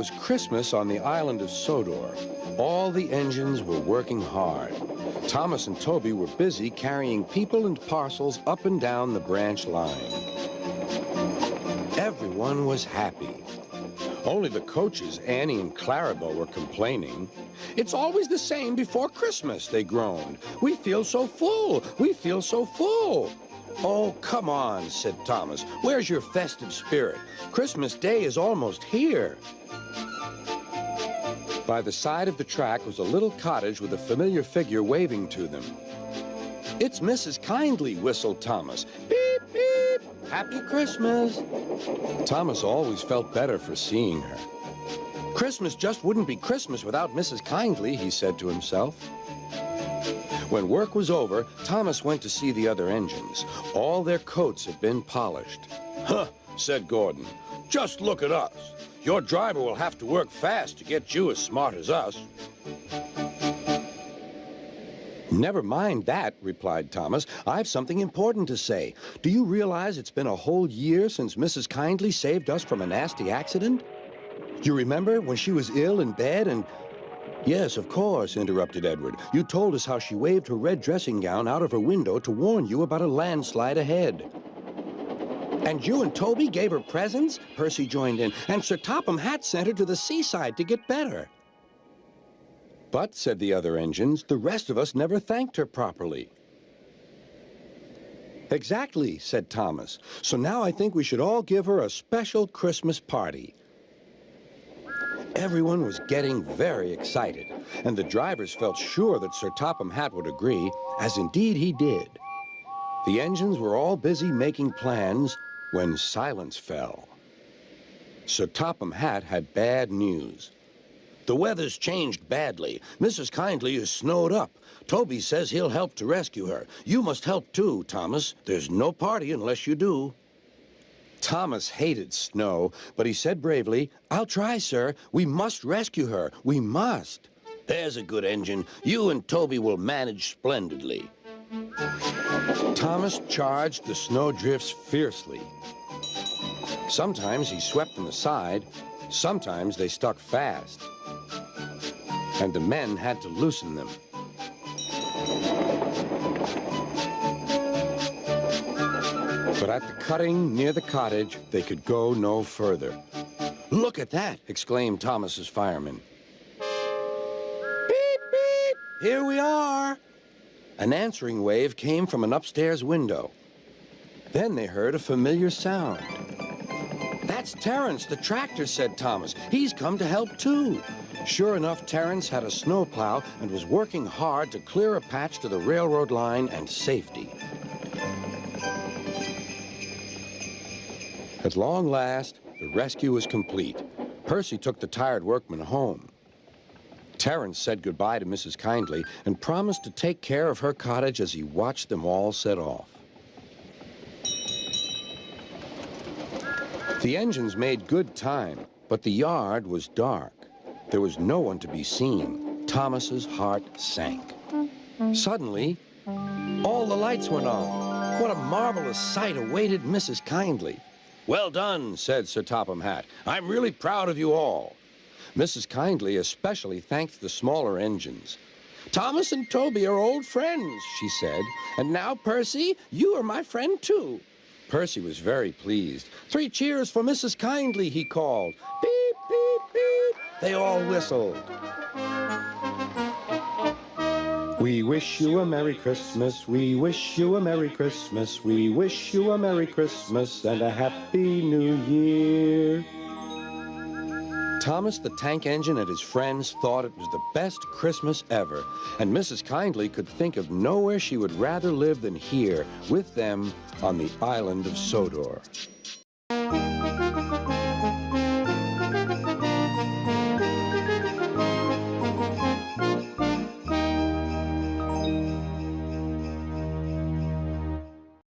was Christmas on the island of Sodor. All the engines were working hard. Thomas and Toby were busy carrying people and parcels up and down the branch line. Everyone was happy. Only the coaches, Annie and Clarabelle, were complaining. "It's always the same before Christmas," they groaned. "We feel so full. We feel so full." "Oh, come on," said Thomas. "Where's your festive spirit? Christmas Day is almost here." By the side of the track was a little cottage with a familiar figure waving to them. "It's Mrs. Kindly," whistled Thomas. "Beep, beep, Happy Christmas." Thomas always felt better for seeing her. "Christmas just wouldn't be Christmas without Mrs. Kindly," he said to himself. When work was over, Thomas went to see the other engines. All their coats had been polished. "Huh," said Gordon. "Just look at us. Your driver will have to work fast to get you as smart as us." "Never mind that," replied Thomas. "I've something important to say. Do you realize it's been a whole year since Mrs. Kindly saved us from a nasty accident? You remember when she was ill in bed and—" "Yes, of course," interrupted Edward. "You told us how she waved her red dressing gown out of her window to warn you about a landslide ahead." "And you and Toby gave her presents?" Percy joined in. "And Sir Topham Hatt sent her to the seaside to get better." "But," said the other engines, "the rest of us never thanked her properly." "Exactly," said Thomas. "So now I think we should all give her a special Christmas party." Everyone was getting very excited, and the drivers felt sure that Sir Topham Hatt would agree, as indeed he did. The engines were all busy making plans when silence fell. Sir Topham Hatt had bad news. "The weather's changed badly. Mrs. Kindly is snowed up. Toby says he'll help to rescue her. You must help too, Thomas. There's no party unless you do." Thomas hated snow, but he said bravely, "I'll try, sir. We must rescue her. We must." "There's a good engine. You and Toby will manage splendidly." Thomas charged the snowdrifts fiercely. Sometimes he swept them aside. Sometimes they stuck fast. And the men had to loosen them. But at the cutting near the cottage, they could go no further. "Look at that!" exclaimed Thomas's fireman. "Beep, beep! Here we are!" An answering wave came from an upstairs window. Then they heard a familiar sound. "That's Terence, the tractor," said Thomas. "He's come to help too." Sure enough, Terence had a snowplow and was working hard to clear a patch to the railroad line and safety. At long last, the rescue was complete. Percy took the tired workmen home. Terence said goodbye to Mrs. Kindly and promised to take care of her cottage as he watched them all set off. The engines made good time, but the yard was dark. There was no one to be seen. Thomas's heart sank. Suddenly, all the lights went on. What a marvelous sight awaited Mrs. Kindly. "Well done," said Sir Topham Hatt. "I'm really proud of you all." Mrs. Kindly especially thanked the smaller engines. "Thomas and Toby are old friends," she said. "And now, Percy, you are my friend too." Percy was very pleased. "3 cheers for Mrs. Kindly," he called. "Beep, beep, beep." They all whistled. "We wish you a Merry Christmas, we wish you a Merry Christmas, we wish you a Merry Christmas and a Happy New Year." Thomas the Tank Engine and his friends thought it was the best Christmas ever, and Mrs. Kindly could think of nowhere she would rather live than here with them on the island of Sodor.